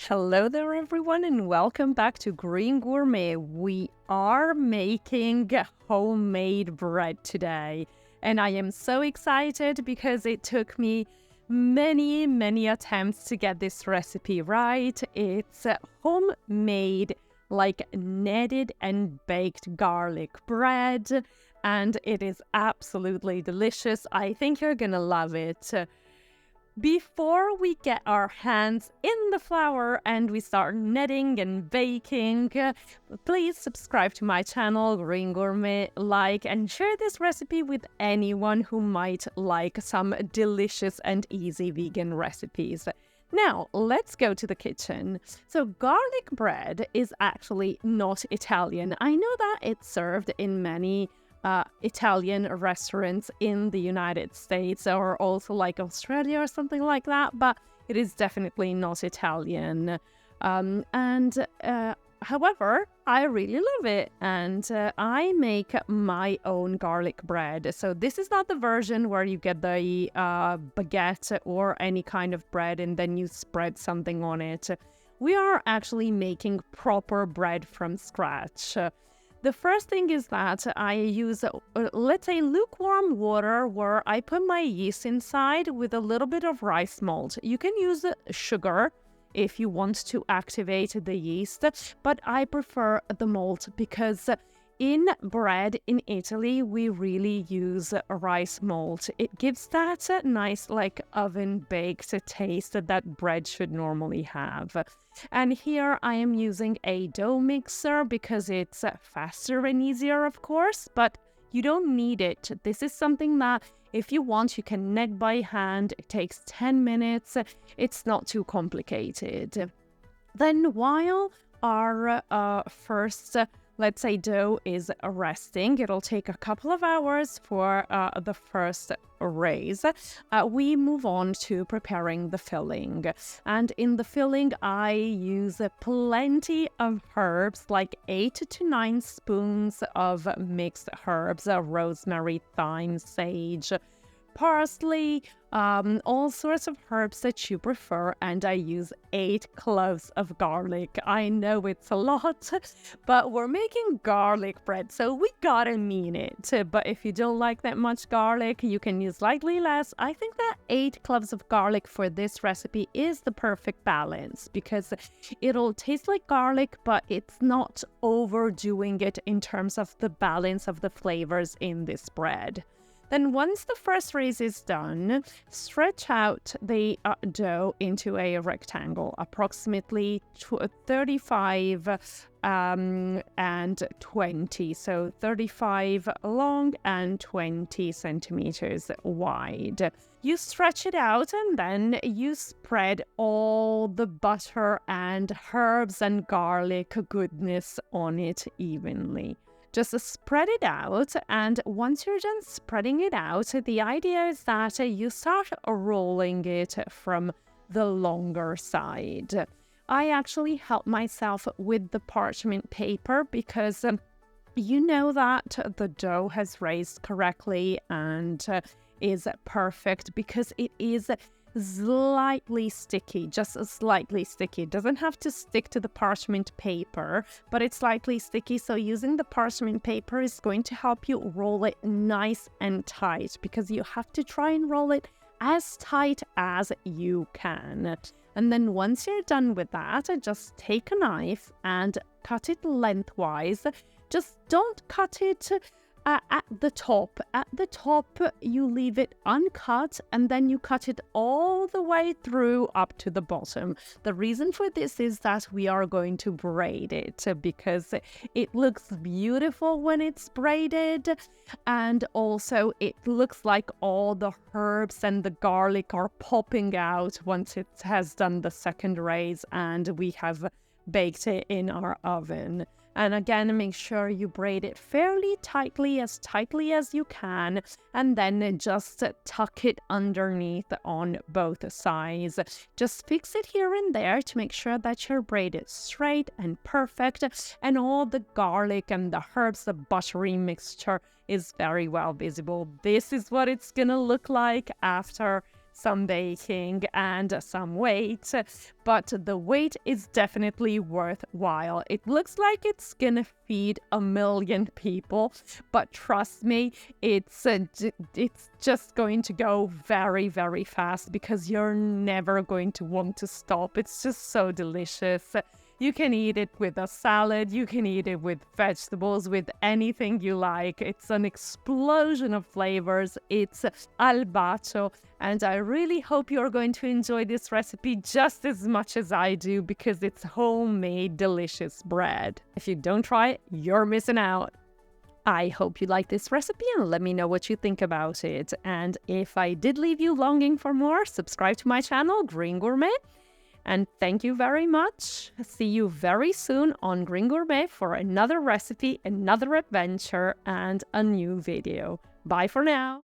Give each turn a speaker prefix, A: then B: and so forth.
A: Hello there, everyone, and welcome back to Green Gourmet. We are making homemade bread today, and I am so excited because it took me many attempts to get this recipe right. It's homemade, like kneaded and baked garlic bread, and it is absolutely delicious. I think you're gonna love it. Before we get our hands in the flour and we start kneading and baking, please subscribe to my channel, Green Gourmet, like and share this recipe with anyone who might like some delicious and easy vegan recipes. Now, let's go to the kitchen. So garlic bread is actually not Italian. I know that it's served in many Italian restaurants in the United States or also like Australia or something like that, but it is definitely not Italian. However, I really love it, and I make my own garlic bread. So this is not the version where you get the baguette or any kind of bread and then you spread something on it. We are actually making proper bread from scratch. The first thing is that I use, let's say, lukewarm water where I put my yeast inside with a little bit of rice malt. You can use sugar if you want to activate the yeast, but I prefer the malt because in bread in Italy, we really use rice malt. It gives that nice, like oven-baked taste that bread should normally have. And here I am using a dough mixer because it's faster and easier, of course, but you don't need it. This is something that if you want, you can knead by hand. It takes 10 minutes. It's not too complicated. Then while our first let's say dough is resting, it'll take a couple of hours for the first raise. We move on to preparing the filling. And in the filling, I use plenty of herbs, like 8 to 9 spoons of mixed herbs, rosemary, thyme, sage, parsley, all sorts of herbs that you prefer, and I use 8 cloves of garlic. I know it's a lot, but we're making garlic bread, so we gotta mean it. But if you don't like that much garlic, you can use slightly less. I think that 8 cloves of garlic for this recipe is the perfect balance because it'll taste like garlic, but it's not overdoing it in terms of the balance of the flavors in this bread. Then once the first raise is done, stretch out the dough into a rectangle, approximately 35 and 20. So 35 long and 20 centimeters wide. You stretch it out and then you spread all the butter and herbs and garlic goodness on it evenly. Just spread it out, and once you're done spreading it out, the idea is that you start rolling it from the longer side. I actually help myself with the parchment paper because you know that the dough has raised correctly and is perfect because it is slightly sticky, just slightly sticky. It doesn't have to stick to the parchment paper, but it's slightly sticky. So using the parchment paper is going to help you roll it nice and tight because you have to try and roll it as tight as you can. And then once you're done with that, just take a knife and cut it lengthwise. Just don't cut it at the top. At the top, you leave it uncut and then you cut it all the way through up to the bottom. The reason for this is that we are going to braid it because it looks beautiful when it's braided, and also it looks like all the herbs and the garlic are popping out once it has done the second raise and we have baked it in our oven. And again, make sure you braid it fairly tightly as you can, and then just tuck it underneath on both sides. Just fix it here and there to make sure that you're braided straight and perfect, and all the garlic and the herbs, the buttery mixture is very well visible. This is what it's gonna look like after some baking, and some wait, but the wait is definitely worthwhile. It looks like it's gonna feed 1,000,000 people, but trust me, it's just going to go very, very fast because you're never going to want to stop. It's just so delicious. You can eat it with a salad, you can eat it with vegetables, with anything you like. It's an explosion of flavors. It's al bacio, and I really hope you're going to enjoy this recipe just as much as I do because it's homemade, delicious bread. If you don't try it, you're missing out. I hope you like this recipe and let me know what you think about it. And if I did leave you longing for more, subscribe to my channel, Green Gourmet. And thank you very much. See you very soon on Green Gourmet for another recipe, another adventure, and a new video. Bye for now.